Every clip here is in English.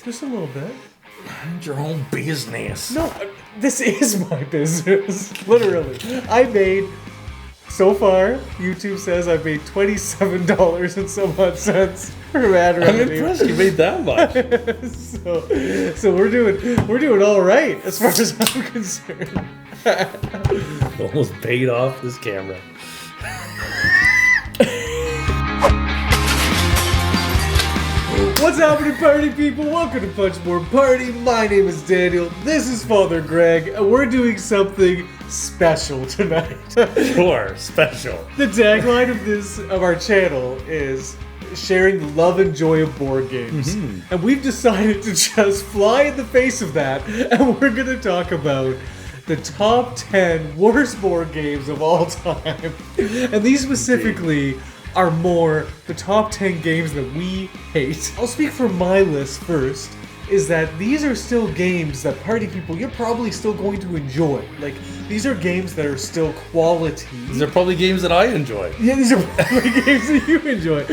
Just a little bit. Mind your own business. No, this is my business. Literally. I made, so far, YouTube says I've made $27 and some odd cents for ad revenue. I'm impressed you made that much. so we're doing all right as far as I'm concerned. Almost paid off this camera. What's happening, party people? Welcome to Punch More Party. My name is Daniel. This is Father Greg, and we're doing something special tonight. Sure, special. The tagline of our channel is sharing the love and joy of board games. Mm-hmm. And we've decided to just fly in the face of that, and we're going to talk about the top 10 worst board games of all time. And these specifically are more the top 10 games that we hate. I'll speak for my list first, is that these are still games that party people, you're probably still going to enjoy. Like, these are games that are still quality. These are probably games that I enjoy. Yeah, these are probably games that you enjoy.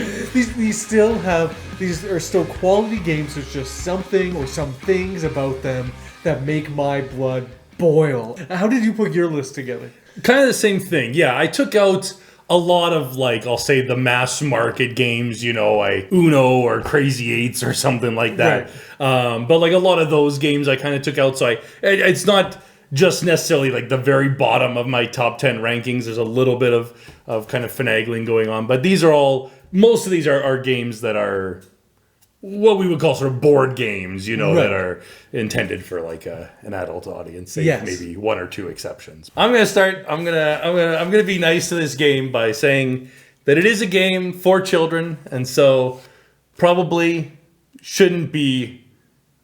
These are still quality games. There's just something or some things about them that make my blood boil. How did you put your list together? Kind of the same thing. Yeah, I took out a lot of, like, I'll say the mass market games, you know, like Uno or Crazy Eights or something like that. Right. But like a lot of those games I kind of took out. So it's not just necessarily like the very bottom of my top 10 rankings. There's a little bit of kind of finagling going on. But most of these are games that are what we would call sort of board games, you know, right, that are intended for like an adult audience, save maybe one or two exceptions. I'm gonna be nice to this game by saying that it is a game for children, and so probably shouldn't be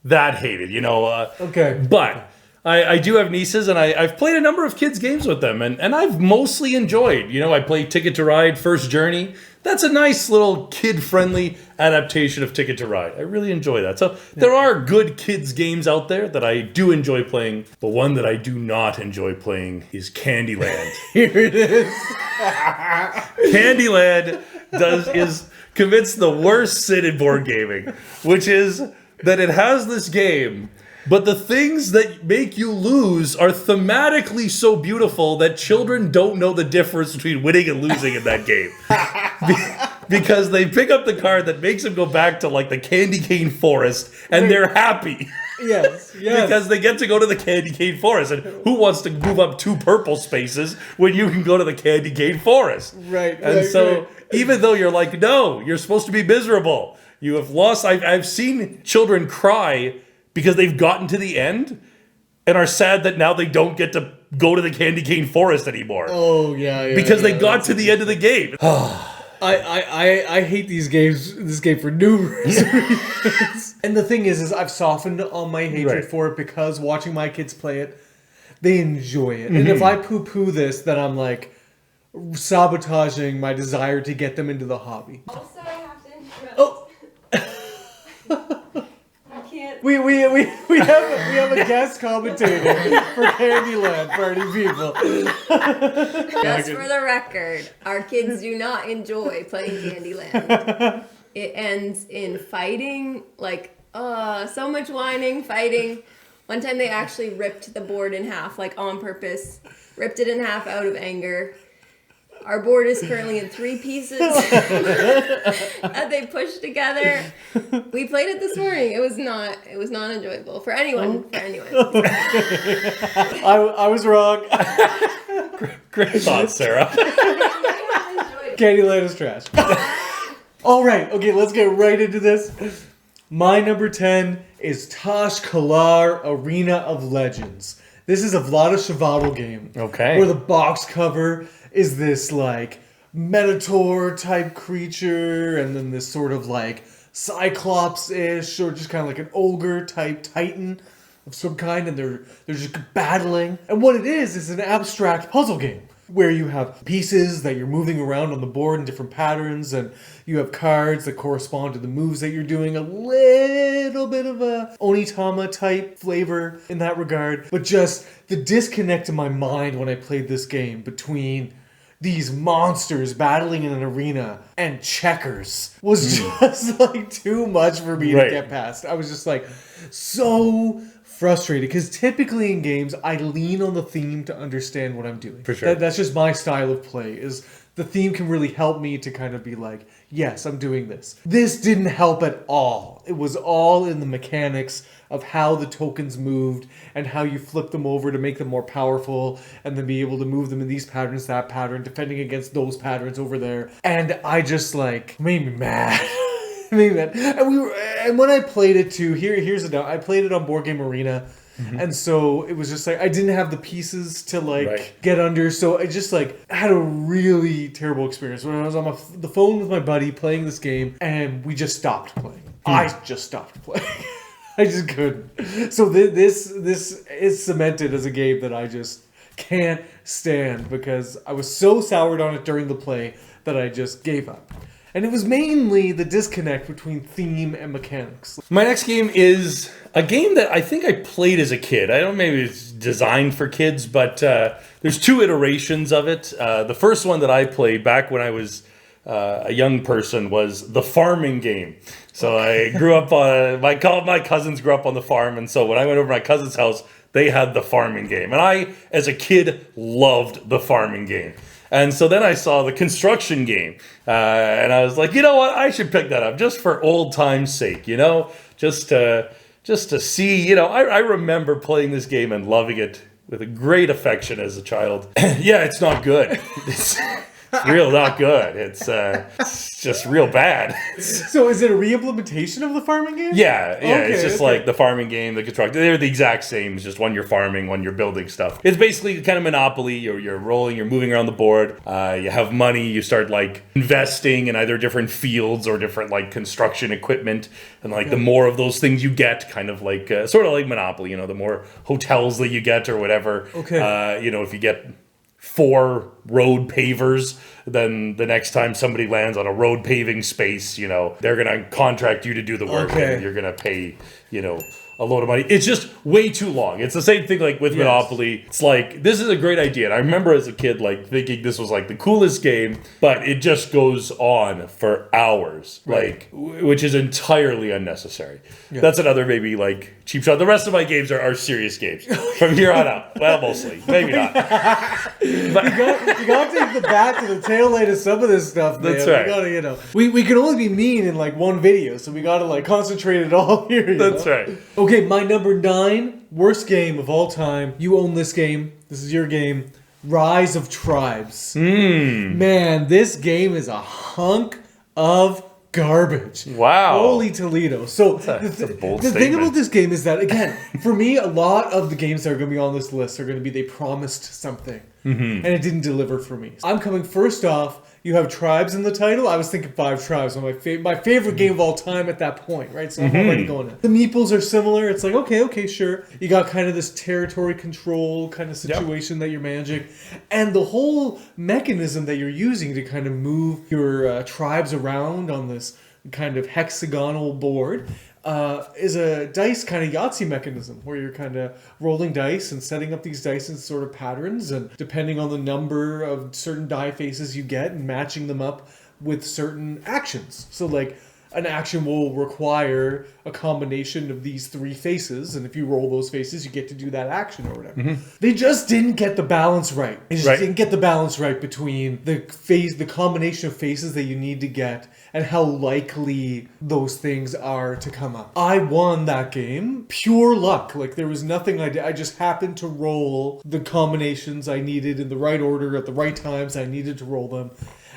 that hated, you know. Okay. But I do have nieces, and I've played a number of kids' games with them, and I've mostly enjoyed. You know, I played Ticket to Ride, First Journey. That's a nice little kid-friendly adaptation of Ticket to Ride. I really enjoy that. So there are good kids' games out there that I do enjoy playing. The one that I do not enjoy playing is Candyland. Here it is. Candyland commits the worst sin in board gaming, which is that it has this game, but the things that make you lose are thematically so beautiful that children don't know the difference between winning and losing in that game. Because they pick up the card that makes them go back to like the candy cane forest, and they're happy. Yes. Because they get to go to the candy cane forest. And who wants to move up 2 purple spaces when you can go to the candy cane forest? Right. And even though you're like, no, you're supposed to be miserable. You have lost. I've seen children cry because they've gotten to the end and are sad that now they don't get to go to the candy cane forest anymore. Oh, yeah. Because they got to the end of the game. I hate these games. This game for numerous reasons. And the thing is I've softened on my hatred for it because watching my kids play it, they enjoy it. Mm-hmm. And if I poo-poo this, then I'm like sabotaging my desire to get them into the hobby. Also, I have to interrupt. Oh. We have a guest commentator for Candyland, party people. Just for the record, our kids do not enjoy playing Candyland. It ends in fighting, like, so much whining, fighting. One time they actually ripped the board in half, like on purpose. Ripped it in half out of anger. Our board is currently in 3 pieces that they pushed together. We played it this morning. It was not enjoyable for anyone. I was wrong. Great thought, Sarah. Candyland is trash. All right, okay, let's get right into this. My number 10 is Tash-Kalar Arena of Legends. This is a Vlaada Chvátil game. Okay. Where the box cover is this like Minotaur type creature, and then this sort of like Cyclops-ish, or just kind of like an ogre type titan of some kind, and they're just battling. And what it is an abstract puzzle game where you have pieces that you're moving around on the board in different patterns, and you have cards that correspond to the moves that you're doing. A little bit of a Onitama type flavor in that regard, but just the disconnect in my mind when I played this game between these monsters battling in an arena and checkers was just like too much for me to get past. I was just like so frustrated because typically in games I lean on the theme to understand what I'm doing. For sure. That's just my style of play, is the theme can really help me to kind of be like, yes, I'm doing this. This didn't help at all. It was all in the mechanics of how the tokens moved and how you flip them over to make them more powerful and then be able to move them in these patterns, that pattern, defending against those patterns over there. And I just like made me mad. And when I played it too, here's the note. I played it on Board Game Arena. And so it was just like I didn't have the pieces to like get under, so I just like had a really terrible experience when I was on the phone with my buddy playing this game, and we just stopped playing. I just stopped playing. I just couldn't. So this is cemented as a game that I just can't stand because I was so soured on it during the play that I just gave up. And it was mainly the disconnect between theme and mechanics. My next game is a game that I think I played as a kid. I don't know, maybe it's designed for kids, but there's 2 iterations of it. The first one that I played back when I was a young person was the farming game. So I grew up on, my cousins grew up on the farm, and so when I went over to my cousin's house, they had the farming game. And I, as a kid, loved the farming game. And so then I saw the construction game, and I was like, you know what, I should pick that up just for old time's sake, you know, just to see, you know, I remember playing this game and loving it with a great affection as a child. Yeah, it's not good. It's real not good. It's just real bad. So is it a re-implementation of the farming game? Yeah, it's just like the farming game, the construction. They're the exact same. It's just one you're farming, one you're building stuff. It's basically kind of Monopoly. You're rolling, you're moving around the board. You have money. You start like investing in either different fields or different like construction equipment. And like the more of those things you get, kind of like sort of like Monopoly. You know, the more hotels that you get or whatever. Okay. You know, if you get 4 road pavers, then the next time somebody lands on a road paving space, you know, they're going to contract you to do the work, and you're going to pay, you know, a load of money. It's just way too long. It's the same thing like with Monopoly. It's like, this is a great idea. And I remember as a kid, like thinking this was like the coolest game, but it just goes on for hours, like, which is entirely unnecessary. That's another maybe like cheap shot. The rest of my games are serious games from here on out. Well, mostly, maybe not. But you got to take the bat to the tail end of some of this stuff, man. That's right. We gotta, you know, we can only be mean in like one video, so we gotta like concentrate it all here. That's right. Okay, my number 9 worst game of all time. You own this game. This is your game. Rise of Tribes. Man, this game is a hunk of garbage. Wow. Holy Toledo. So that's a bold the thing statement. about this game is that, again, for me, a lot of the games that are going to be on this list are going to be they promised something. And it didn't deliver for me. I'm coming first off. You have Tribes in the title. I was thinking 5 Tribes. My favorite game of all time at that point, right? So I'm already going in. The meeples are similar. It's like, okay, sure. You got kind of this territory control kind of situation that you're managing. And the whole mechanism that you're using to kind of move your tribes around on this kind of hexagonal board is a dice kind of Yahtzee mechanism where you're kind of rolling dice and setting up these dice in sort of patterns, and depending on the number of certain die faces you get and matching them up with certain actions. So like an action will require a combination of these 3 faces, and if you roll those faces, you get to do that action or whatever. They just didn't get the balance right. They just didn't get the balance right between the combination of faces that you need to get and how likely those things are to come up. I won that game pure luck. Like there was nothing I did. I just happened to roll the combinations I needed in the right order at the right times I needed to roll them.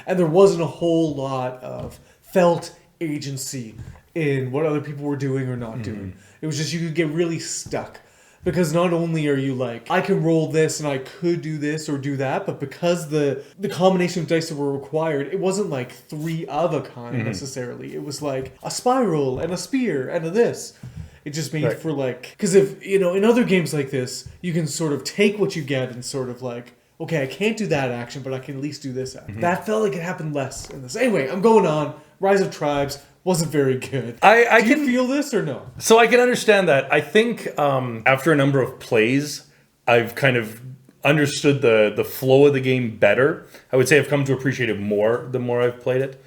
And there wasn't a whole lot of felt agency in what other people were doing or not doing. It was just you could get really stuck. Because not only are you like, I can roll this and I could do this or do that, but because the combination of dice that were required, it wasn't like 3 of a kind necessarily. It was like a spiral and a spear and a this. It just made for like, because if, you know, in other games like this, you can sort of take what you get and sort of like, okay, I can't do that action, but I can at least do this action. That felt like it happened less in this. Anyway, I'm going on. Rise of Tribes wasn't very good. Do you feel this or no? So I can understand that. I think after a number of plays, I've kind of understood the flow of the game better. I would say I've come to appreciate it more the more I've played it.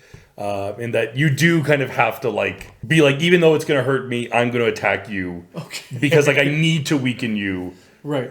In that you do kind of have to like be like, even though it's going to hurt me, I'm going to attack you because like I need to weaken you, right?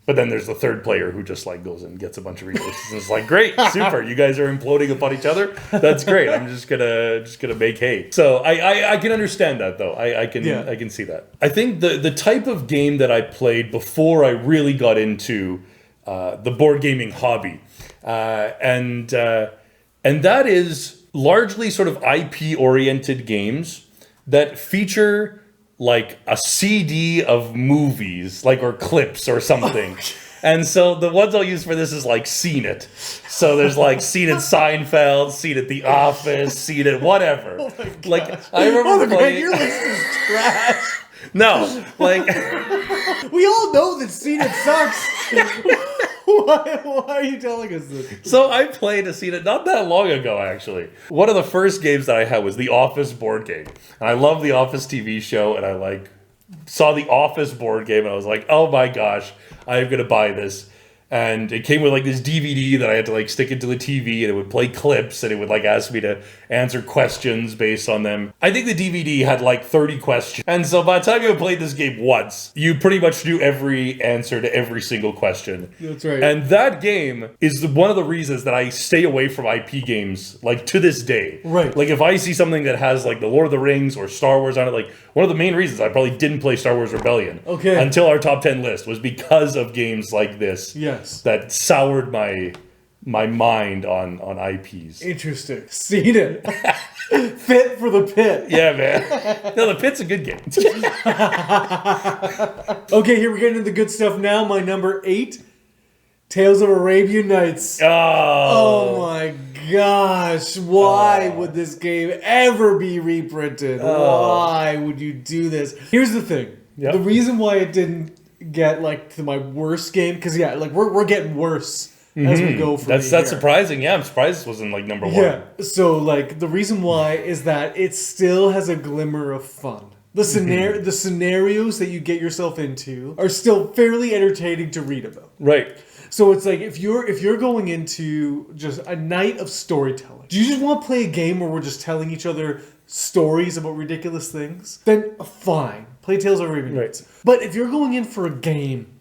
But then there's the third player who just like goes and gets a bunch of resources and it's like, great, super, you guys are imploding upon each other. That's great. I'm just gonna make hay. So I can understand that though. I can see that. I think the type of game that I played before I really got into the board gaming hobby, and that is largely sort of IP oriented games that feature like a CD of movies, like, or clips or something. And so the ones I'll use for this is like Seen It. So there's like Seen It Seinfeld, Seen It The Office, Seen It whatever. Oh like I remember playing. Your list is trash. No, like we all know that Seen It sucks. Why are you telling us this? So I played a Seen It not that long ago, actually. One of the first games that I had was the Office board game. And I love the Office TV show, and I like saw the Office board game, and I was like, oh my gosh, I'm gonna buy this. And it came with like this DVD that I had to like stick into the TV, and it would play clips, and it would like ask me to answer questions based on them. I think the DVD had like 30 questions. And so by the time you had played this game once, you pretty much knew every answer to every single question. That's right. And that game is one of the reasons that I stay away from IP games like to this day. Right. Like if I see something that has like the Lord of the Rings or Star Wars on it, like one of the main reasons I probably didn't play Star Wars Rebellion until our top 10 list was because of games like this. Yes. That soured my mind on IPs. Interesting. Seen It. Fit for the pit. Yeah, man. No, the pit's a good game. Okay, here we're getting into the good stuff now. My number 8, Tales of Arabian Nights. Oh my gosh. Why would this game ever be reprinted? Why would you do this? Here's the thing. Yep. The reason why it didn't get like to my worst game, because like we're getting worse as we go from that's surprising. I'm surprised this wasn't like number 1. Yeah, so like the reason why is that it still has a glimmer of fun. The scenarios that you get yourself into are still fairly entertaining to read about. Right. So it's like if you're going into just a night of storytelling, do you just want to play a game where we're just telling each other stories about ridiculous things? Then fine, play Tales of Arabian Nights. Right. But if you're going in for a game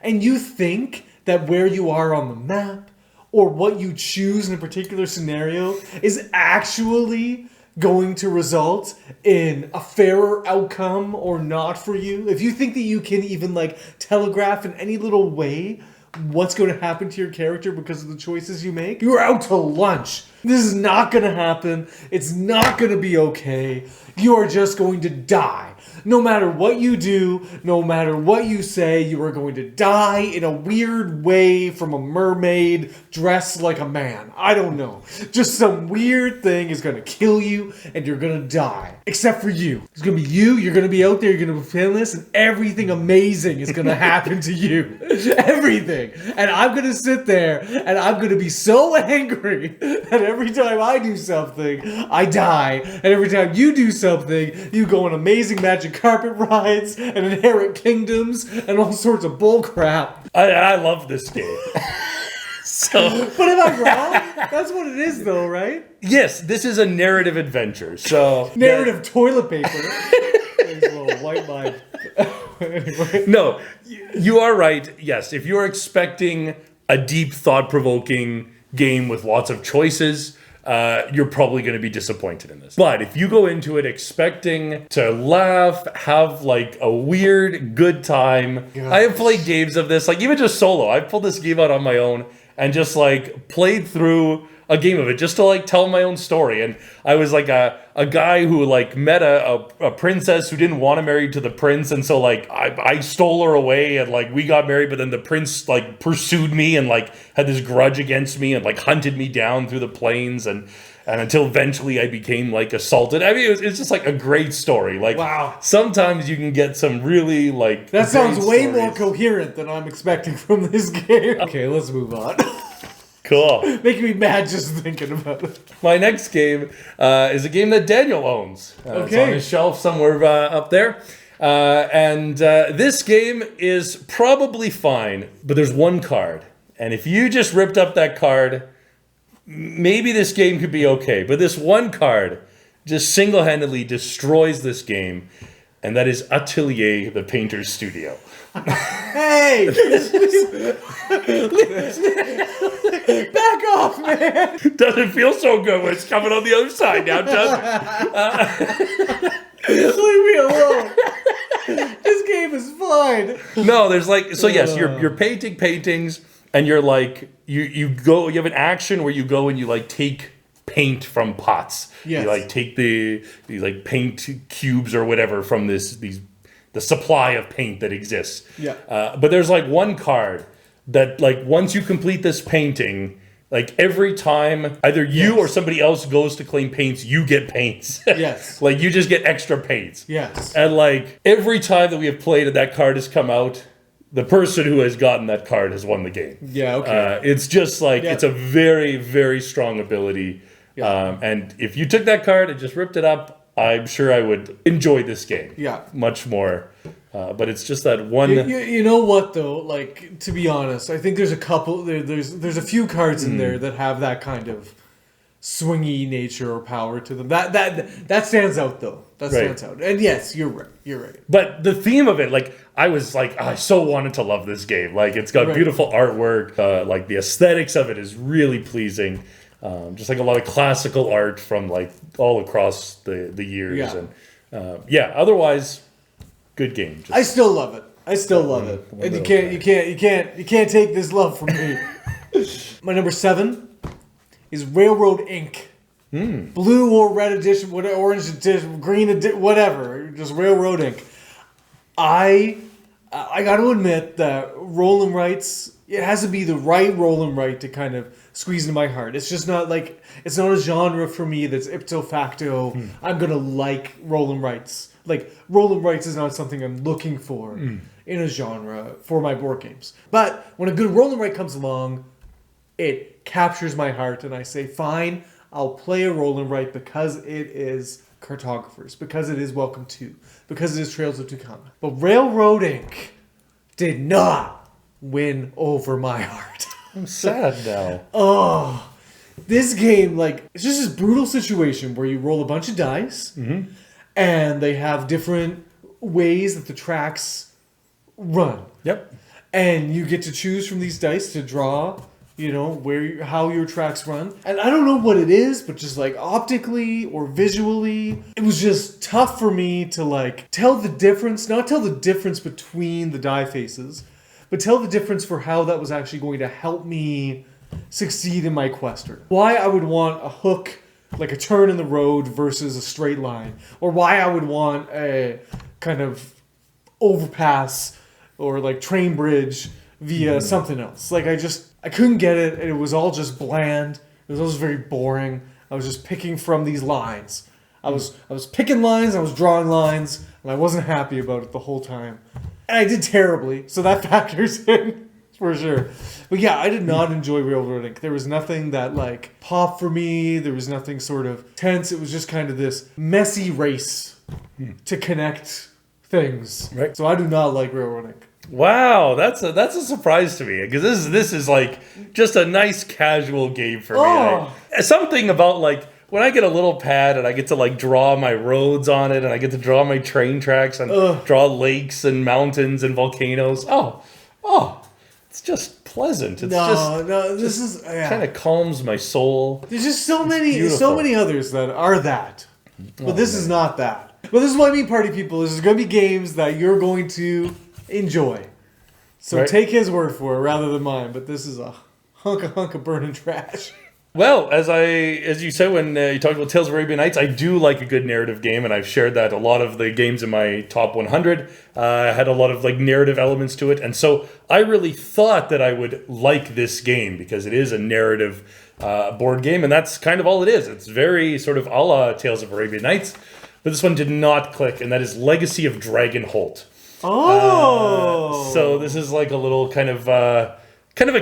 and you think that where you are on the map or what you choose in a particular scenario is actually going to result in a fairer outcome or not for you, if you think that you can even like telegraph in any little way what's going to happen to your character because of the choices you make, you're out to lunch. This is not going to happen. It's not going to be okay. You are just going to die. No matter what you do, no matter what you say, you are going to die in a weird way from a mermaid dressed like a man. I don't know. Just some weird thing is going to kill you and you're going to die. Except for you. It's going to be you. You're going to be out there. You're going to be feeling this and everything amazing is going to happen to you. Everything. And I'm going to sit there and I'm going to be so angry that every time I do something, I die. And every time you do something, you go on amazing magic carpet rides and inherit kingdoms and all sorts of bull crap. I love this game. But am I wrong? That's what it is though, right? Yes, this is a narrative adventure. So narrative toilet paper. There's a little white line. Anyway. No, you are right. Yes, if you're expecting a deep, thought-provoking game with lots of choices, you're probably going to be disappointed in this. But if you go into it expecting to laugh, have like a weird, good time. Gosh. I have played games of this, like even just solo. I've pulled this game out on my own and just like played through a game of it just to like tell my own story. And I was like a guy who like met a princess who didn't want to marry to the prince, and so like I stole her away and like we got married, but then the prince like pursued me and like had this grudge against me and like hunted me down through the plains and until eventually I became like assaulted. I mean, it's just like a great story. Like, wow. Sometimes you can get some really like that sounds way more coherent than I'm expecting from this game. Okay, let's move on. Cool. Making me mad just thinking about it. My next game is a game that Daniel owns. It's on his shelf somewhere up there. This game is probably fine, but there's one card. And if you just ripped up that card, maybe this game could be okay. But this one card just single-handedly destroys this game. And that is Atelier, the painter's studio. Hey! Back off, man! Doesn't feel so good when it's coming on the other side now, does it? Leave me alone. This game is fine. No, there's like, so yes, you're painting paintings, and you're like, you have an action where you go and you like take paint from pots. Yes. You like take these like paint cubes or whatever from the supply of paint that exists. Yeah. But there's like one card that like once you complete this painting, like every time either you or somebody else goes to claim paints, you get paints. Yes. Like you just get extra paints. Yes. And like every time that we have played and that card has come out, the person who has gotten that card has won the game. Yeah, okay. It's just like, it's a very, very strong ability. Yeah. And if you took that card and just ripped it up, I'm sure I would enjoy this game. Yeah. Much more. But it's just that one... You know what, though? Like, to be honest, I think there's a couple... There's a few cards in there that have that kind of swingy nature or power to them. That stands out, though. That stands out. And yes, you're right. You're right. But the theme of it, like, I was like, I so wanted to love this game. Like, it's got beautiful artwork. Like, the aesthetics of it is really pleasing. Just like a lot of classical art from like all across the years. Yeah. And otherwise, good game. I still love it. I still love it. And you can't take this love from me. My number 7 is Railroad Ink. Blue or red edition, whatever, orange edition, green edition, whatever. Just Railroad Ink. I got to admit that roll and rights, it has to be the right roll and write to kind of squeeze into my heart. It's just not like, it's not a genre for me that's ipso facto. I'm going to like roll and rights. Like, roll and rights is not something I'm looking for in a genre for my board games. But when a good roll and write comes along, it captures my heart and I say, fine, I'll play a roll and write because it is Cartographers, because it is Welcome to, because it is Trails of Tucana. But Railroad Ink did not win over my heart. I'm sad now. Oh, this game, like, it's just this brutal situation where you roll a bunch of dice and they have different ways that the tracks run. Yep. And you get to choose from these dice to draw, you know, how your tracks run. And I don't know what it is, but just like optically or visually, it was just tough for me to like tell the difference, not tell the difference between the die faces, but tell the difference for how that was actually going to help me succeed in my quester. Why I would want a hook, like a turn in the road versus a straight line. Or why I would want a kind of overpass or like train bridge via something else. Like I couldn't get it, and it was all just bland. It was all just very boring. I was just picking from these lines. I was picking lines, I was drawing lines, and I wasn't happy about it the whole time. And I did terribly, so that factors in for sure. But yeah, I did not enjoy Railroad Ink. There was nothing that like popped for me. There was nothing sort of tense. It was just kind of this messy race to connect things. Right. So I do not like Railroad Ink. Wow, that's a surprise to me, because this is like just a nice casual game for me. Oh. Something about like when I get a little pad and I get to like draw my roads on it, and I get to draw my train tracks and draw lakes and mountains and volcanoes. Oh, it's just pleasant. It's this is kind of calms my soul. There's just so many others that are that, but this is not that. But this is what I mean, party people. This is going to be games that you're going to enjoy. So take his word for it rather than mine. But this is a hunk of burning trash. Well, as you said when you talked about Tales of Arabian Nights, I do like a good narrative game, and I've shared that a lot of the games in my top 100 had a lot of like narrative elements to it, and so I really thought that I would like this game because it is a narrative board game, and that's kind of all it is. It's very sort of a la Tales of Arabian Nights, but this one did not click, and that is Legacy of Dragonholt. Oh, so this is like a little kind of a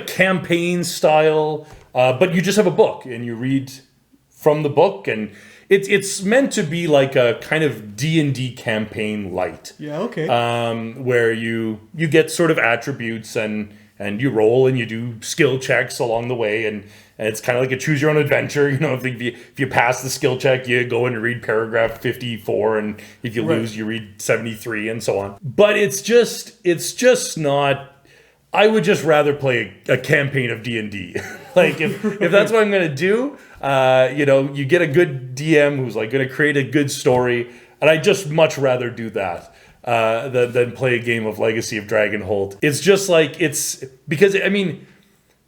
campaign style, but you just have a book and you read from the book, and it's meant to be like a kind of D&D campaign light. Yeah, okay. Where you get sort of attributes and you roll and you do skill checks along the way, and it's kind of like a choose your own adventure. You know, if you pass the skill check, you go and read paragraph 54, and if you lose, you read 73, and so on. But it's just not. I would just rather play a campaign of D&D. Like if that's what I'm gonna do, you get a good DM who's like gonna create a good story, and I just much rather do that. Than play a game of Legacy of Dragonholt. It's just like, it's because, I mean,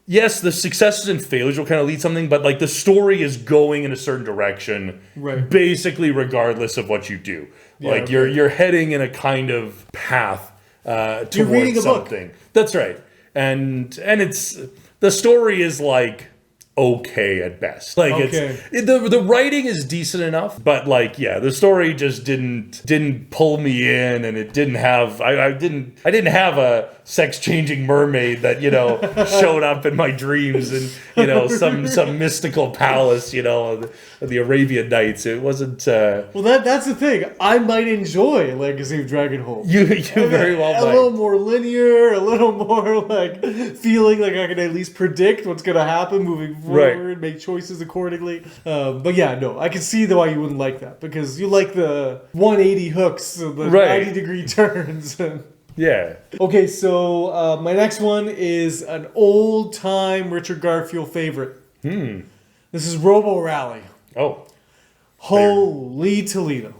yes, the successes and failures will kind of lead something, but like the story is going in a certain direction, basically regardless of what you do. Yeah, like you're heading in a kind of path towards something. That's right. And it's, the story is like okay at best. Like the writing is decent enough, but like the story just didn't pull me in, and it didn't have I didn't have a sex changing mermaid that showed up in my dreams and some mystical palace the Arabian Nights. It wasn't well, that's the thing. I might enjoy Legacy of Dragonholt. You very well might. A little more linear, a little more like feeling like I can at least predict what's gonna happen moving forward, make choices accordingly. But yeah, no, I can see why you wouldn't like that, because you like the 180 hooks, the 90-degree turns. Yeah. Okay, so my next one is an old-time Richard Garfield favorite. This is Robo Rally. Oh. Holy Toledo.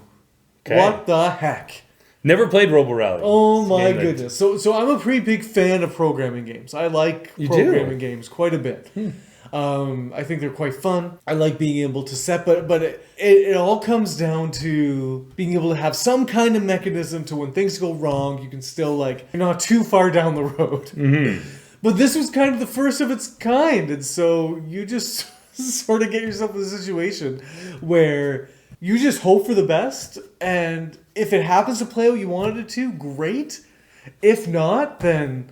Okay. What the heck? Never played Robo Rally. Oh my goodness. So I'm a pretty big fan of programming games. I like programming games quite a bit. I think they're quite fun. I like being able to set, but it all comes down to being able to have some kind of mechanism to when things go wrong, you can still you're not too far down the road. Mm-hmm. But this was kind of the first of its kind, and so you just sort of get yourself in a situation where you just hope for the best, and if it happens to play what you wanted it to, great. If not, then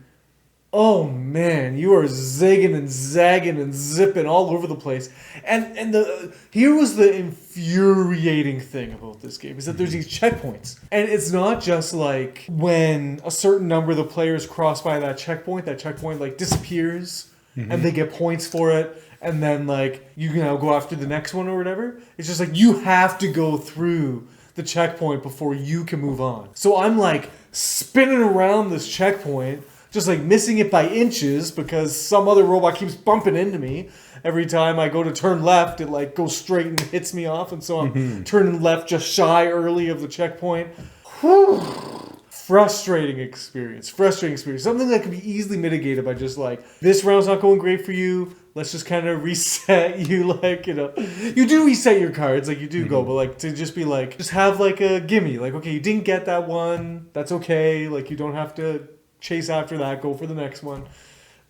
oh man, you are zigging and zagging and zipping all over the place. And here was the infuriating thing about this game, is that there's these checkpoints. And it's not just like when a certain number of the players cross by that checkpoint disappears and they get points for it. And then you can now go after the next one or whatever. It's just you have to go through the checkpoint before you can move on. So I'm spinning around this checkpoint, just missing it by inches because some other robot keeps bumping into me. Every time I go to turn left, it goes straight and hits me off, and so I'm turning left just shy early of the checkpoint. Whew. Frustrating experience. Something that can be easily mitigated by just this round's not going great for you. Let's just kind of reset you, you do reset your cards, you do go, but to just be just have a gimme, okay, you didn't get that one, that's okay, you don't have to chase after that, go for the next one.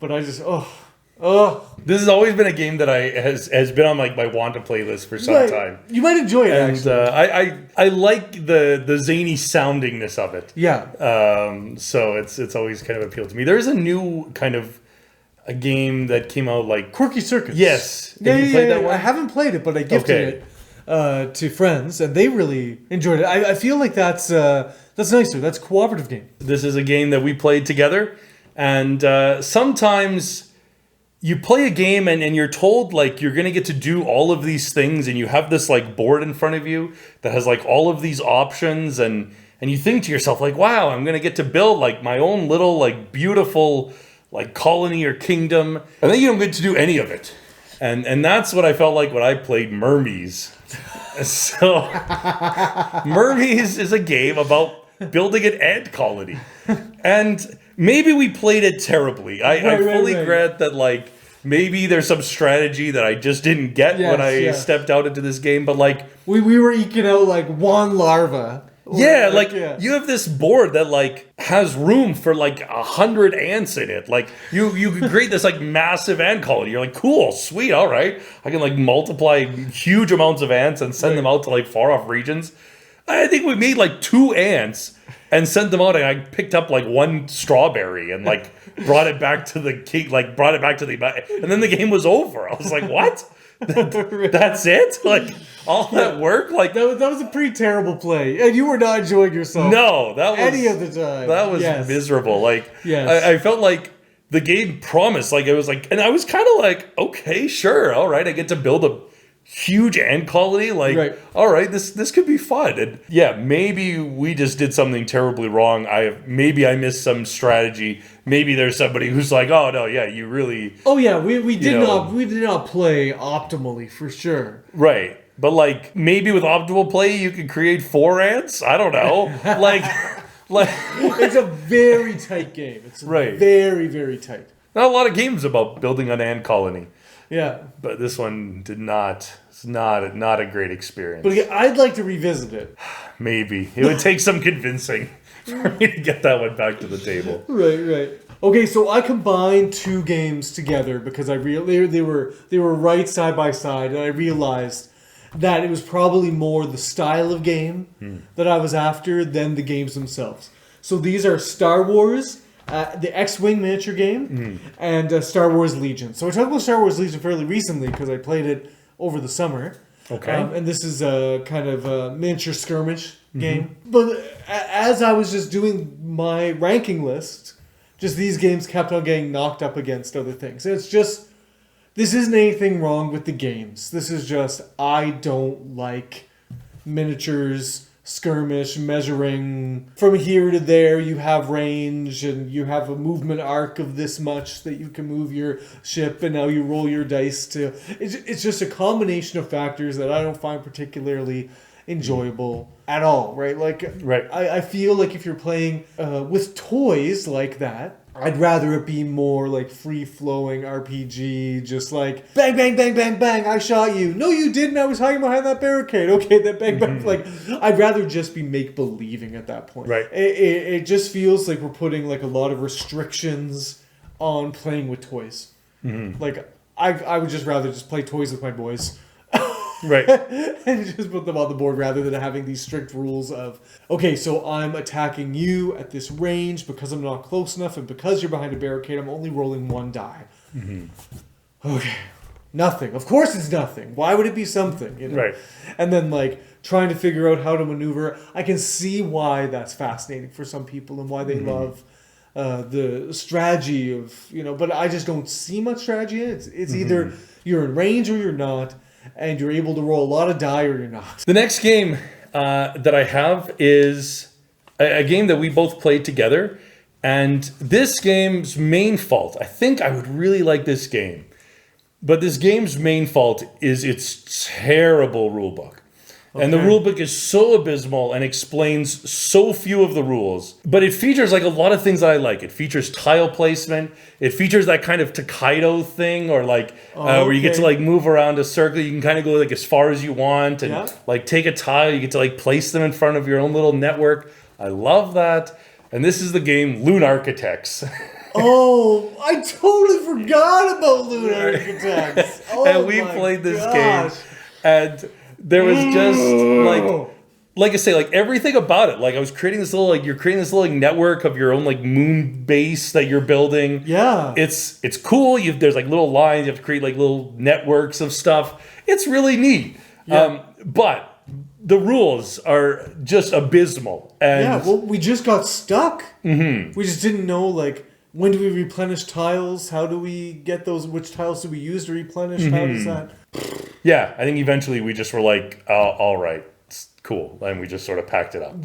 But I just, this has always been a game that has been on my want to playlist for some time. You might enjoy it, and actually. I like the zany soundingness of it. Yeah. So it's always kind of appealed to me. There's a new kind of a game that came out Quirky Circus. Yes. Have you played that one? I haven't played it, but I gifted it to friends, and they really enjoyed it. I feel like that's nicer. That's a cooperative game. This is a game that we played together, and sometimes you play a game and you're told you're going to get to do all of these things, and you have this board in front of you that has all of these options, and you think to yourself wow, I'm going to get to build my own little beautiful colony or kingdom, and then you don't get to do any of it. And that's what I felt like when I played Mermies. So Mermies is a game about building an ant colony. And maybe we played it terribly. I fully grant that maybe there's some strategy that I just didn't get when I stepped out into this game, but we were eking out one larva. You have this board that has room for 100 ants in it. You could create this massive ant colony. You're cool, sweet, all right. I can multiply huge amounts of ants and send them out to far off regions. I think we made 2 ants and sent them out, and I picked up 1 strawberry and brought it back to the king, and then the game was over. I was what? That's it? Like, all that work? Like, that was a pretty terrible play. And you were not enjoying yourself. No, that was... Any of the time. That was miserable. Like, yes. I felt like the game promised. Like, it was like... And I was kind of like, okay, sure, all right, I get to build a huge ant colony. Like, all right, this could be fun. And yeah, maybe we just did something terribly wrong. Maybe I missed some strategy. Maybe there's somebody who's like, oh no, yeah, you really... Oh yeah, we did not play optimally for sure. Right. But like, maybe with optimal play you could create 4 ants? I don't know. like it's a very tight game. It's very, very tight. Not a lot of games about building an ant colony. Yeah. But this one did not. It's not a great experience. But again, I'd like to revisit it. Maybe. It would take some convincing for me to get that one back to the table. Right. Okay, so I combined 2 games together because they were right side by side, and I realized that it was probably more the style of game that I was after than the games themselves. So these are Star Wars, the X-Wing miniature game, and Star Wars Legion. So I talked about Star Wars Legion fairly recently because I played it over the summer. Okay. And this is a kind of a miniature skirmish game. But as I was just doing my ranking list, just these games kept on getting knocked up against other things. And it's just, this isn't anything wrong with the games. This is just, I don't like miniatures, skirmish, measuring from here to there. You have range and you have a movement arc of this much that you can move your ship, and now you roll your dice to... It's just a combination of factors that I don't find particularly enjoyable at all, right? Like, I feel like if you're playing with toys like that, I'd rather it be more like free-flowing RPG, just like, bang, bang, bang, bang, bang, I shot you. No, you didn't, I was hiding behind that barricade. Okay, that bang, bang. Like, I'd rather just be make-believing at that point. Right. It just feels like we're putting like a lot of restrictions on playing with toys. Like, I would just rather just play toys with my boys. Right. And just put them on the board rather than having these strict rules of, okay, so I'm attacking you at this range because I'm not close enough, and because you're behind a barricade, I'm only rolling 1 die. Okay. Nothing. Of course it's nothing. Why would it be something? You know? Right. And then, like, trying to figure out how to maneuver. I can see why that's fascinating for some people and why they love the strategy of, but I just don't see much strategy in it. It's either you're in range or you're not, and you're able to roll a lot of die or you're not. The next game that I have is a game that we both played together. And this game's main fault, I think I would really like this game, but this game's main fault is its terrible rulebook. And the rulebook is so abysmal and explains so few of the rules. But it features like a lot of things that I like. It features tile placement. It features that kind of Takedo thing, or like where you get to like move around a circle. You can kind of go like as far as you want and like take a tile. You get to like place them in front of your own little network. I love that. And this is the game Loon Architects. Oh, I totally forgot about Loon Architects. Oh, and we played this game, and there was just like I say, like everything about it. Like I was creating this little, like you're creating this little like, network of your own like moon base that you're building. Yeah, it's cool. There's like little lines. You have to create like little networks of stuff. It's really neat. Yeah. But the rules are just abysmal. And well, we just got stuck. We just didn't know, like, when do we replenish tiles? How do we get those? Which tiles do we use to replenish? How does that? Yeah, I think eventually we just were like, all right, it's cool. And we just sort of packed it up.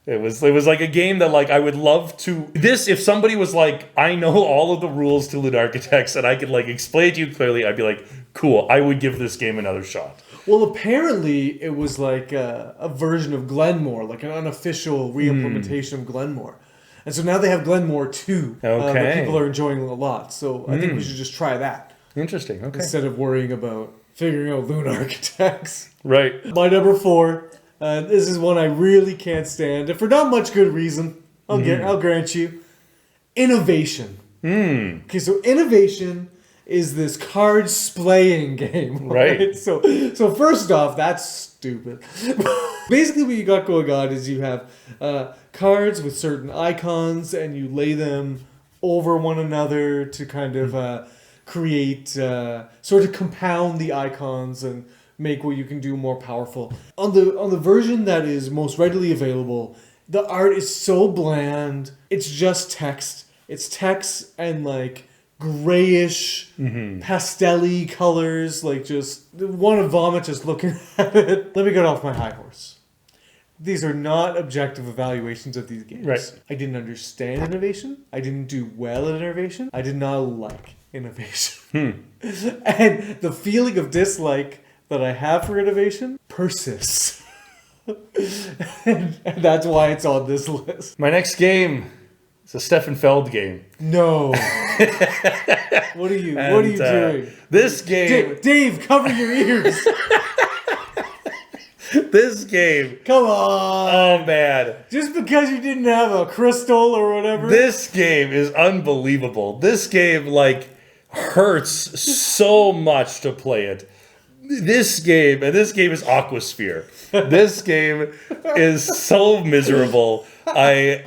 It was like a game that like I would love to... if somebody was like, I know all of the rules to Loon Architects and I could like explain to you clearly, I'd be like, cool, I would give this game another shot. Well, apparently it was like a version of Glenmore, like an unofficial re-implementation of Glenmore. And so now they have Glenmore 2 that people are enjoying a lot. So I think we should just try that. Interesting, okay. Instead of worrying about figuring out Loon Architects. Right. My number 4, this is one I really can't stand. And for not much good reason, I'll grant you. Innovation. Okay, so Innovation is this card splaying game, right? So first off, that's stupid. Basically what you got going on is you have cards with certain icons and you lay them over one another to kind of create, sort of compound the icons and make what you can do more powerful. On the version that is most readily available, the art is so bland. It's just text. It's text and like grayish, pastel-y colors. Like just want to vomit just looking at it. Let me get off my high horse. These are not objective evaluations of these games. Right. I didn't understand innovation. I didn't do well at innovation. I did not like innovation. And the feeling of dislike that I have for innovation persists. and that's why it's on this list. My next game is a Stefan Feld game. No. What are you doing? This game... Dave, cover your ears. This game... Come on. Oh, man. Just because you didn't have a crystal or whatever. This game is unbelievable. This game, like, hurts so much to play it. This game is AquaSphere. This game is so miserable. I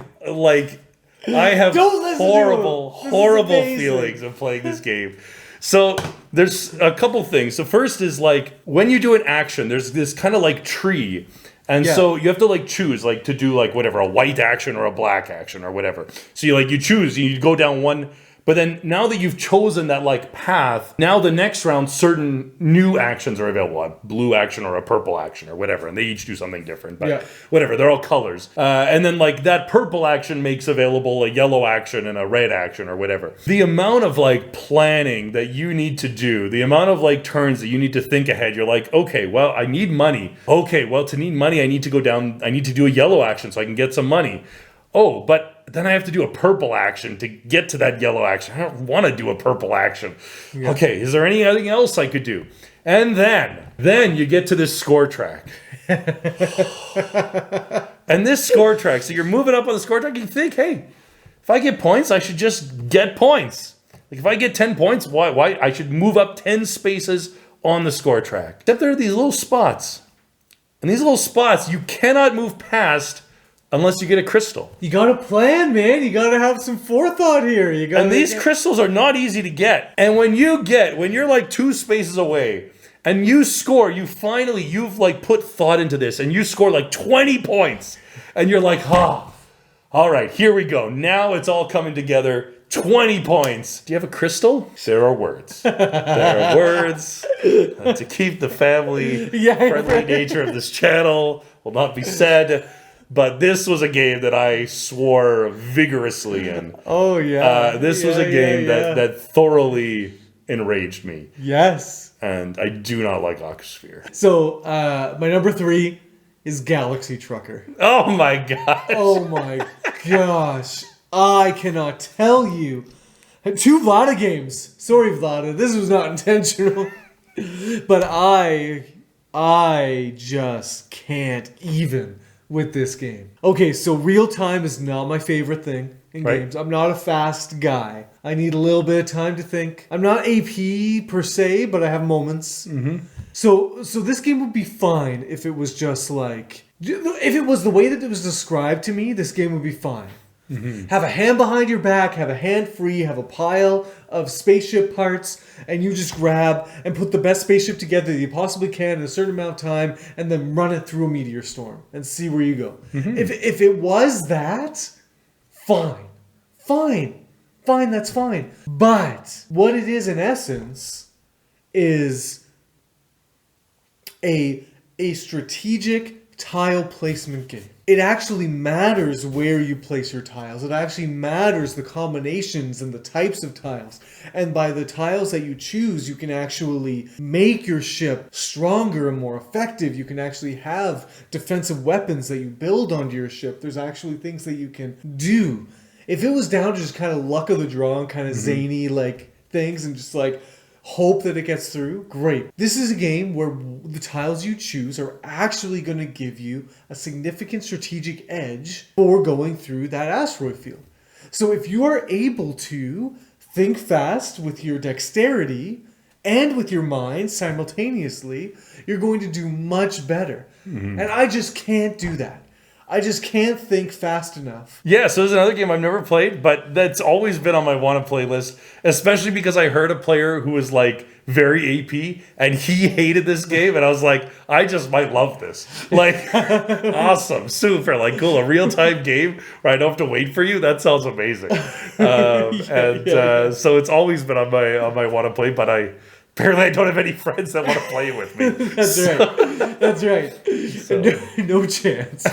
have horrible feelings of playing this game. So there's a couple things. So first is like when you do an action, there's this kind of like tree. And so you have to like choose like to do like whatever, a white action or a black action or whatever. So you choose, you go down one. But then now that you've chosen that like path, now the next round, certain new actions are available. A blue action or a purple action or whatever. And they each do something different. But whatever, they're all colors. And then like that purple action makes available a yellow action and a red action or whatever. The amount of like planning that you need to do, the amount of like turns that you need to think ahead. You're like, okay, well, I need money. Okay, well, to need money, I need to go down. I need to do a yellow action so I can get some money. Oh, but then I have to do a purple action to get to that yellow action. I don't want to do a purple action. Yeah. Okay, is there anything else I could do? And then you get to this score track. And this score track, so you're moving up on the score track, you think, hey, if I get points, I should just get points. Like if I get 10 points, why I should move up 10 spaces on the score track. Except there are these little spots. And these little spots you cannot move past unless you get a crystal. You gotta plan, man. You gotta have some forethought here. And these crystals are not easy to get. And when you're like 2 spaces away and you score, you've like put thought into this and you score like 20 points. And you're like, all right, here we go. Now it's all coming together. 20 points. Do you have a crystal? There are words. There are words to keep the family-friendly nature of this channel will not be said. But this was a game that I swore vigorously in. Oh, yeah. This was a game that thoroughly enraged me. Yes. And I do not like AquaSphere. So, my number 3 is Galaxy Trucker. Oh, my gosh. Oh, my gosh. I cannot tell you. 2 Vlada games. Sorry, Vlada. This was not intentional. But I just can't even with this game. Okay, so real time is not my favorite thing in games. I'm not a fast guy. I need a little bit of time to think. I'm not AP per se, but I have moments. Mm-hmm. So this game would be fine if it was just like... If it was the way that it was described to me, this game would be fine. Mm-hmm. Have a hand behind your back, have a hand free, have a pile of spaceship parts, and you just grab and put the best spaceship together that you possibly can in a certain amount of time, and then run it through a meteor storm and see where you go. Mm-hmm. If it was that, fine, that's fine. But what it is in essence is a strategic tile placement game. It actually matters where you place your tiles. It actually matters the combinations and the types of tiles. And by the tiles that you choose, you can actually make your ship stronger and more effective. You can actually have defensive weapons that you build onto your ship. There's actually things that you can do. If it was down to just kind of luck of the draw and kind of zany like things and just like hope that it gets through, great. This is a game where the tiles you choose are actually going to give you a significant strategic edge for going through that asteroid field. So if you are able to think fast with your dexterity and with your mind simultaneously, you're going to do much better. Mm-hmm. And I just can't do that. I just can't think fast enough. Yeah, so there's another game I've never played, but that's always been on my want to play list, especially because I heard a player who was like very AP and he hated this game, and I was like, I just might love this. Like, awesome, super, like cool, a real-time game where I don't have to wait for you. That sounds amazing. So it's always been on my want to play, but apparently I don't have any friends that want to play it with me. That's right. So. No chance.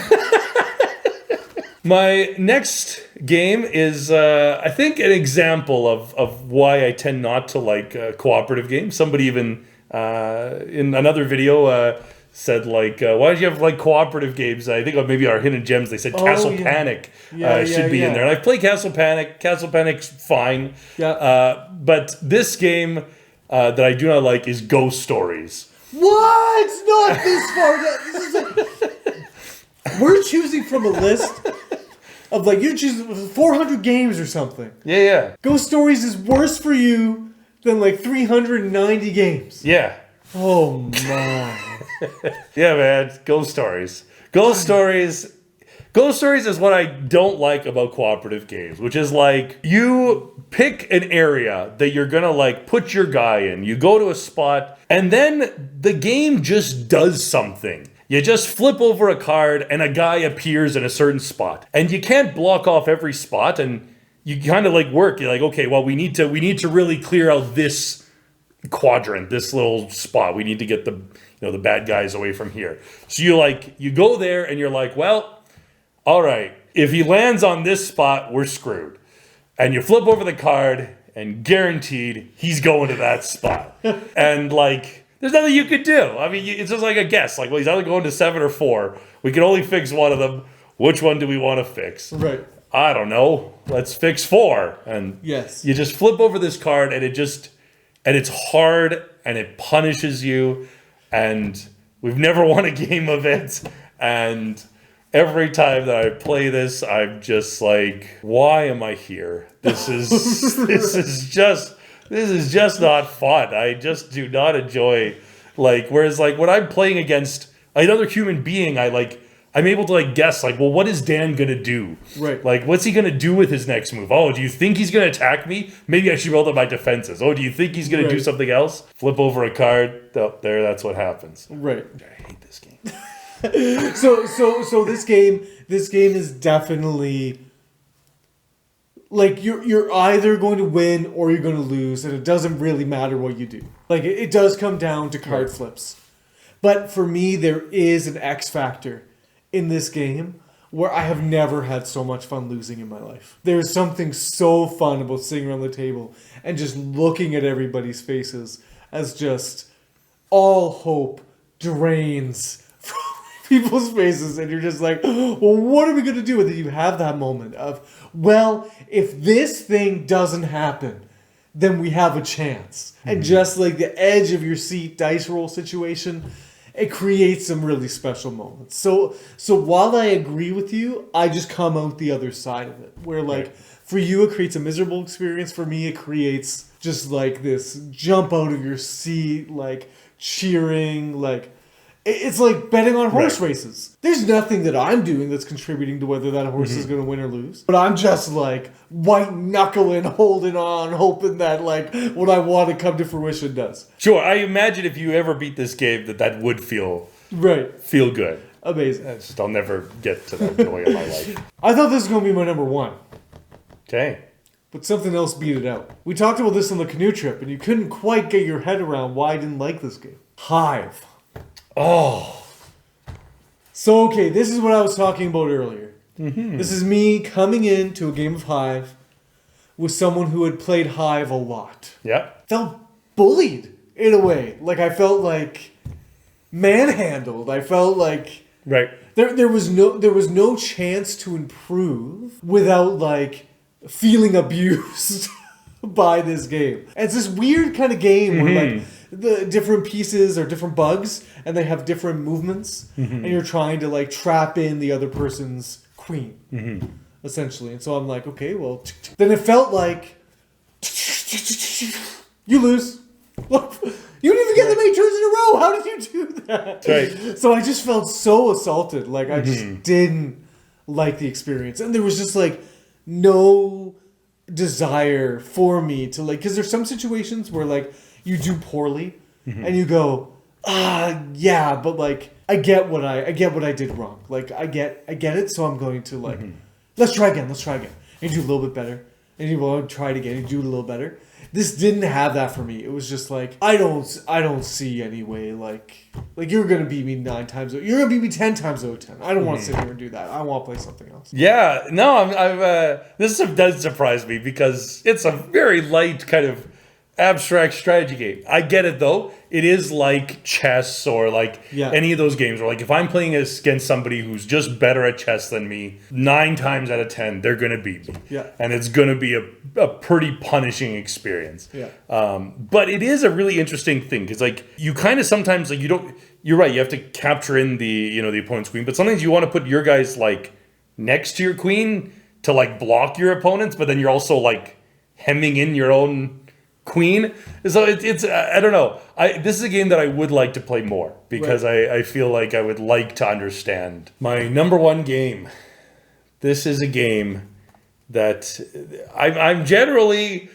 My next game is, I think, an example of why I tend not to like cooperative games. Somebody even in another video said, like, why did you have like cooperative games? I think maybe our Hidden Gems, they said Castle Panic should be in there. And I've played Castle Panic. Castle Panic's fine. Yeah. But this game that I do not like is Ghost Stories. What? Not this far. This is we're choosing from a list of like, you choose 400 games or something. Yeah. Ghost Stories is worse for you than like 390 games. Yeah. Oh my. Yeah, man. Ghost Stories. Ghost Stories is what I don't like about cooperative games, which is like, you pick an area that you're gonna like put your guy in. You go to a spot, and then the game just does something. You just flip over a card and a guy appears in a certain spot. And you can't block off every spot, and you kind of like work. You're like, okay, well, we need to really clear out this quadrant, this little spot. We need to get the bad guys away from here. So you go there and you're like, well, all right, if he lands on this spot, we're screwed. And you flip over the card and guaranteed he's going to that spot. And like, there's nothing you could do. I mean, it's just like a guess. Like, well, he's either going to 7 or 4. We can only fix one of them. Which one do we want to fix? Right. I don't know. Let's fix 4. And yes, you just flip over this card, and it's hard, and it punishes you. And we've never won a game of it. And every time that I play this, I'm just like, why am I here? This is just not fun. I just do not enjoy, like, whereas like when I'm playing against another human being, I'm able to like guess, like, well, what is Dan gonna do? Right. Like, what's he gonna do with his next move? Oh, do you think he's gonna attack me? Maybe I should build up my defenses. Oh, do you think he's gonna do something else? Flip over a card. Oh, there, that's what happens. Right. I hate this game. So this game is definitely like you're either going to win or you're going to lose, and it doesn't really matter what you do. Like it does come down to card flips. But for me, there is an X factor in this game where I have never had so much fun losing in my life. There's something so fun about sitting around the table and just looking at everybody's faces as just all hope drains from people's faces, and you're just like, well, what are we going to do with it? You have that moment of, well, if this thing doesn't happen, then we have a chance. Mm-hmm. And just like the edge of your seat dice roll situation, it creates some really special moments. So while I agree with you, I just come out the other side of it. Where like, for you, it creates a miserable experience. For me, it creates just like this jump out of your seat, like cheering, like, it's like betting on horse races. There's nothing that I'm doing that's contributing to whether that horse is going to win or lose. But I'm just like white knuckling, holding on, hoping that like what I want to come to fruition does. Sure, I imagine if you ever beat this game, that would feel good. Amazing. I'll never get to that joy in my life. I thought this was going to be my number 1. Okay. But something else beat it out. We talked about this on the canoe trip, and you couldn't quite get your head around why I didn't like this game. Hive. Oh. So, okay, this is what I was talking about earlier. Mm-hmm. This is me coming into a game of Hive with someone who had played Hive a lot. Yeah. Felt bullied in a way. Like, I felt like manhandled. I felt like... Right. There was no chance to improve without, like, feeling abused by this game. And it's this weird kind of game where, like, the different pieces are different bugs, and they have different movements, and you're trying to like trap in the other person's queen, essentially. And so I'm like, okay, well, then it felt like you lose. You didn't even get them 8 turns in a row. How did you do that? Right. So I just felt so assaulted. Like I just didn't like the experience. And there was just like no desire for me to like, because there's some situations where like you do poorly and you go, yeah, but like I get what I did wrong. Like I get it, so I'm going to like let's try again. And you do a little bit better. And you want to try it again and do it a little better. This didn't have that for me. It was just like I don't see any way like you're gonna beat me 9 times. You're gonna beat me 10 times out of 10. I don't want to sit here and do that. I want to play something else. Yeah, no, this does surprise me because it's a very light kind of abstract strategy game. I get it though. It is like chess or like any of those games where like if I'm playing against somebody who's just better at chess than me, 9 times out of 10 they're gonna beat me. Yeah. And it's gonna be a pretty punishing experience. Yeah. But it is a really interesting thing because like you kind of sometimes like you're right, you have to capture in the the opponent's queen, but sometimes you want to put your guys like next to your queen to like block your opponents, but then you're also like hemming in your own queen. So it's I don't know. This is a game that I would like to play more because I feel like I would like to understand. My number one game. This is a game that I'm generally,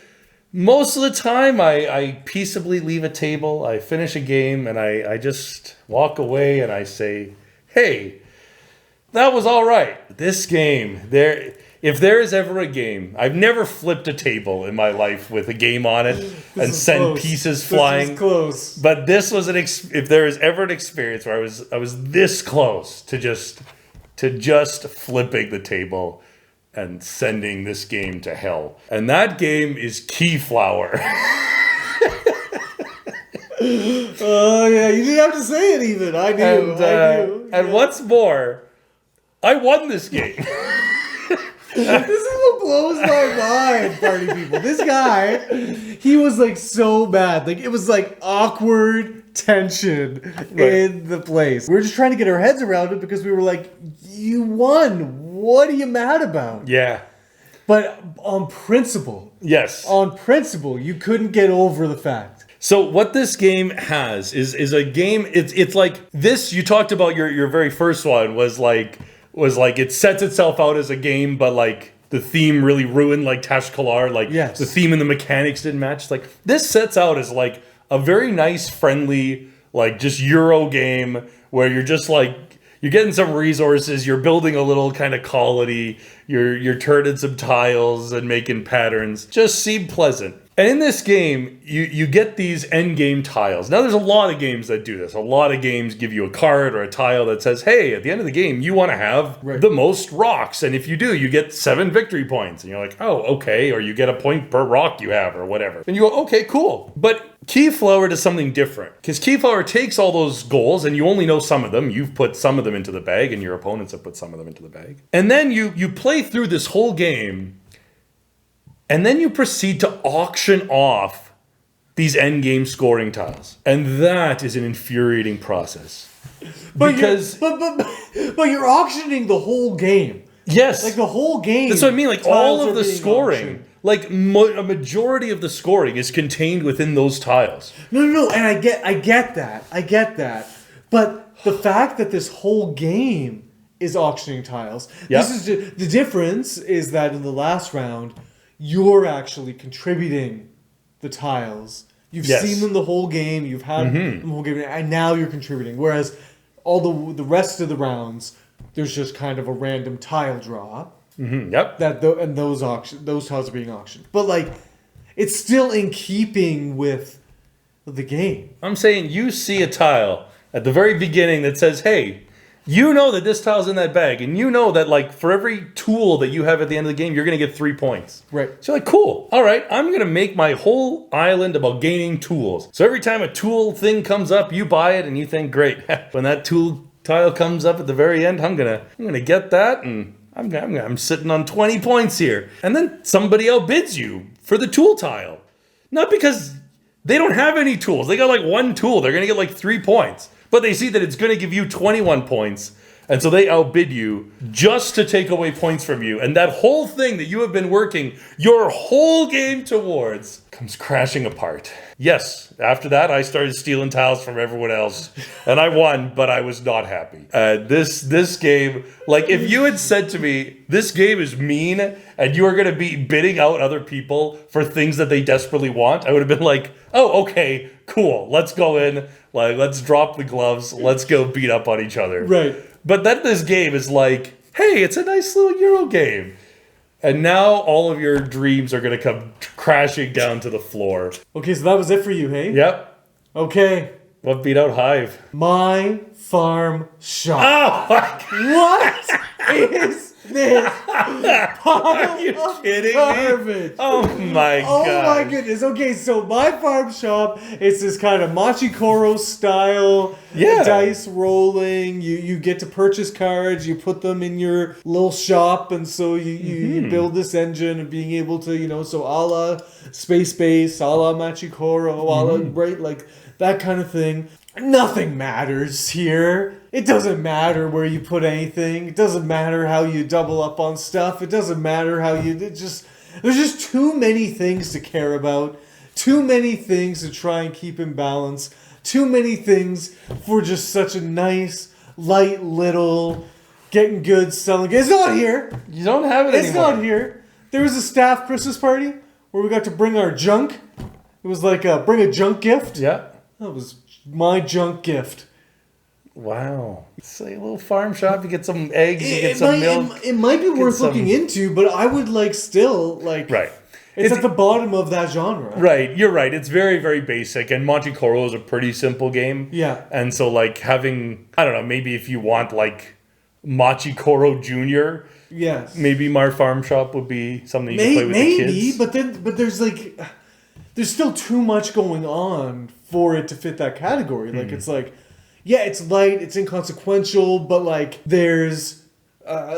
most of the time I peaceably leave a table, I finish a game, and I just walk away and I say, hey, that was all right. This game, if there is ever a game, I've never flipped a table in my life with a game on it and sent pieces flying. This was close. But this was if there is ever an experience where I was this close to just flipping the table and sending this game to hell. And that game is Keyflower. Oh yeah, you didn't have to say it even. I knew. And what's more, I won this game. This is what blows my mind, party people. This guy, he was like so bad. Like it was like awkward tension in the place. We were just trying to get our heads around it because we were like, you won. What are you mad about? Yeah. But on principle. Yes. On principle, you couldn't get over the fact. So what this game has is a game, it's like this, you talked about your very first one was like it sets itself out as a game, but like the theme really ruined like Tash-Kalar, like the theme and the mechanics didn't match. Like this sets out as like a very nice, friendly, like just Euro game where you're just like, you're getting some resources, you're building a little kind of colony, you're turning some tiles and making patterns. Just seem pleasant. And in this game, you get these end game tiles. Now there's a lot of games that do this. A lot of games give you a card or a tile that says, hey, at the end of the game, you want to have the most rocks. And if you do, you get 7 victory points. And you're like, oh, okay. Or you get a point per rock you have or whatever. And you go, okay, cool. But Keyflower does something different. Because Keyflower takes all those goals and you only know some of them. You've put some of them into the bag and your opponents have put some of them into the bag. And then you play through this whole game. And then you proceed to auction off these endgame scoring tiles. And that is an infuriating process. But because you're auctioning the whole game. Yes. Like the whole game. That's what I mean. Like all of the scoring, like a majority of the scoring is contained within those tiles. No. And I get that. But the fact that this whole game is auctioning tiles. Yep. This is the difference is that in the last round, you're actually contributing the tiles. You've seen them the whole game. You've had them the whole game, and now you're contributing. Whereas all the rest of the rounds, there's just kind of a random tile draw. Yep. And those tiles are being auctioned. But like, it's still in keeping with the game. I'm saying you see a tile at the very beginning that says, hey, you know that this tile's in that bag, and you know that like for every tool that you have at the end of the game, you're going to get 3 points. Right. So you're like, cool. All right, I'm going to make my whole island about gaining tools. So every time a tool thing comes up, you buy it and you think, great. When that tool tile comes up at the very end, I'm gonna get that, and I'm sitting on 20 points here. And then somebody outbids you for the tool tile. Not because they don't have any tools. They got like 1 tool. They're going to get like 3 points. But they see that it's going to give you 21 points. And so they outbid you just to take away points from you. And that whole thing that you have been working your whole game towards comes crashing apart. Yes, after that, I started stealing tiles from everyone else. And I won, but I was not happy. This game, like if you had said to me, this game is mean and you are going to be bidding out other people for things that they desperately want, I would have been like, oh, okay, cool. Let's go in. Like, let's drop the gloves. Let's go beat up on each other. Right. But then this game is like, hey, it's a nice little Euro game. And now all of your dreams are going to come crashing down to the floor. Okay, so that was it for you, hey? Yep. Okay. What beat out Hive? My Farm Shop. Oh, my God. What is this? Are you kidding garbage? me? Oh, my God. Oh, my goodness. Okay, so My Farm Shop, it's this kind of Machikoro style dice rolling. You get to purchase cards. You put them in your little shop. And so you build this engine and being able to, so a la Space Base, a la Machikoro, a la, right, like that kind of thing. Nothing matters here. It doesn't matter where you put anything. It doesn't matter how you double up on stuff. It doesn't matter how there's just too many things to care about. Too many things to try and keep in balance. Too many things for just such a nice, light little, getting good, selling. It's not here. You don't have it anymore. It's not here. There was a staff Christmas party where we got to bring our junk. It was like bring a junk gift. Yeah. That was my junk gift. Wow. It's like a little farm shop. You get some eggs, you get some milk. It might be worth looking into, but I would still. Right. It's at the bottom of that genre. Right. You're right. It's very, very basic. And Machikoro is a pretty simple game. Yeah. And so having, I don't know, maybe if you want Machikoro Jr., yes, maybe My Farm Shop would be something you can play with the kids. But there's still too much going on for it to fit that category. It's it's light, it's inconsequential, but there's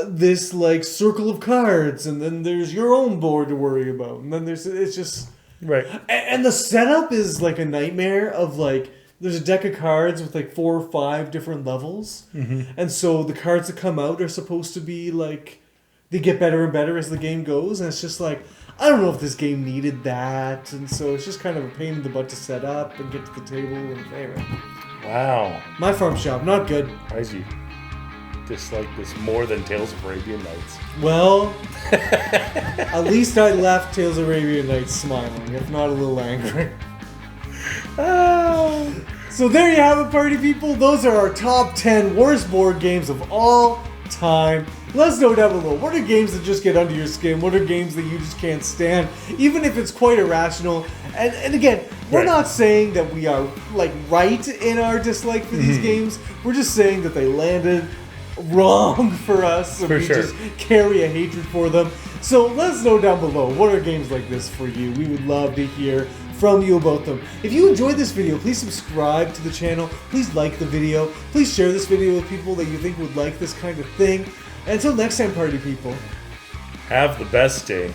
this circle of cards, and then there's your own board to worry about, and then it's just right. And the setup is a nightmare of there's a deck of cards with 4 or 5 different levels, and so the cards that come out are supposed to be they get better and better as the game goes, and it's just I don't know if this game needed that, and so it's just kind of a pain in the butt to set up and get to the table, and anyway. Wow. My Farm Shop, not good. Why is you dislike this more than Tales of Arabian Nights? Well, at least I left Tales of Arabian Nights smiling, if not a little angry. So there you have it, party people. Those are our top 10 worst board games of all time. Let us know down below. What are games that just get under your skin? What are games that you just can't stand? Even if it's quite irrational. And again, we're not saying that we are right in our dislike for these games. We're just saying that they landed wrong for us. And we just carry a hatred for them. So let us know down below. What are games like this for you? We would love to hear from you about them. If you enjoyed this video, please subscribe to the channel. Please like the video. Please share this video with people that you think would like this kind of thing. And until next time, party people. Have the best day.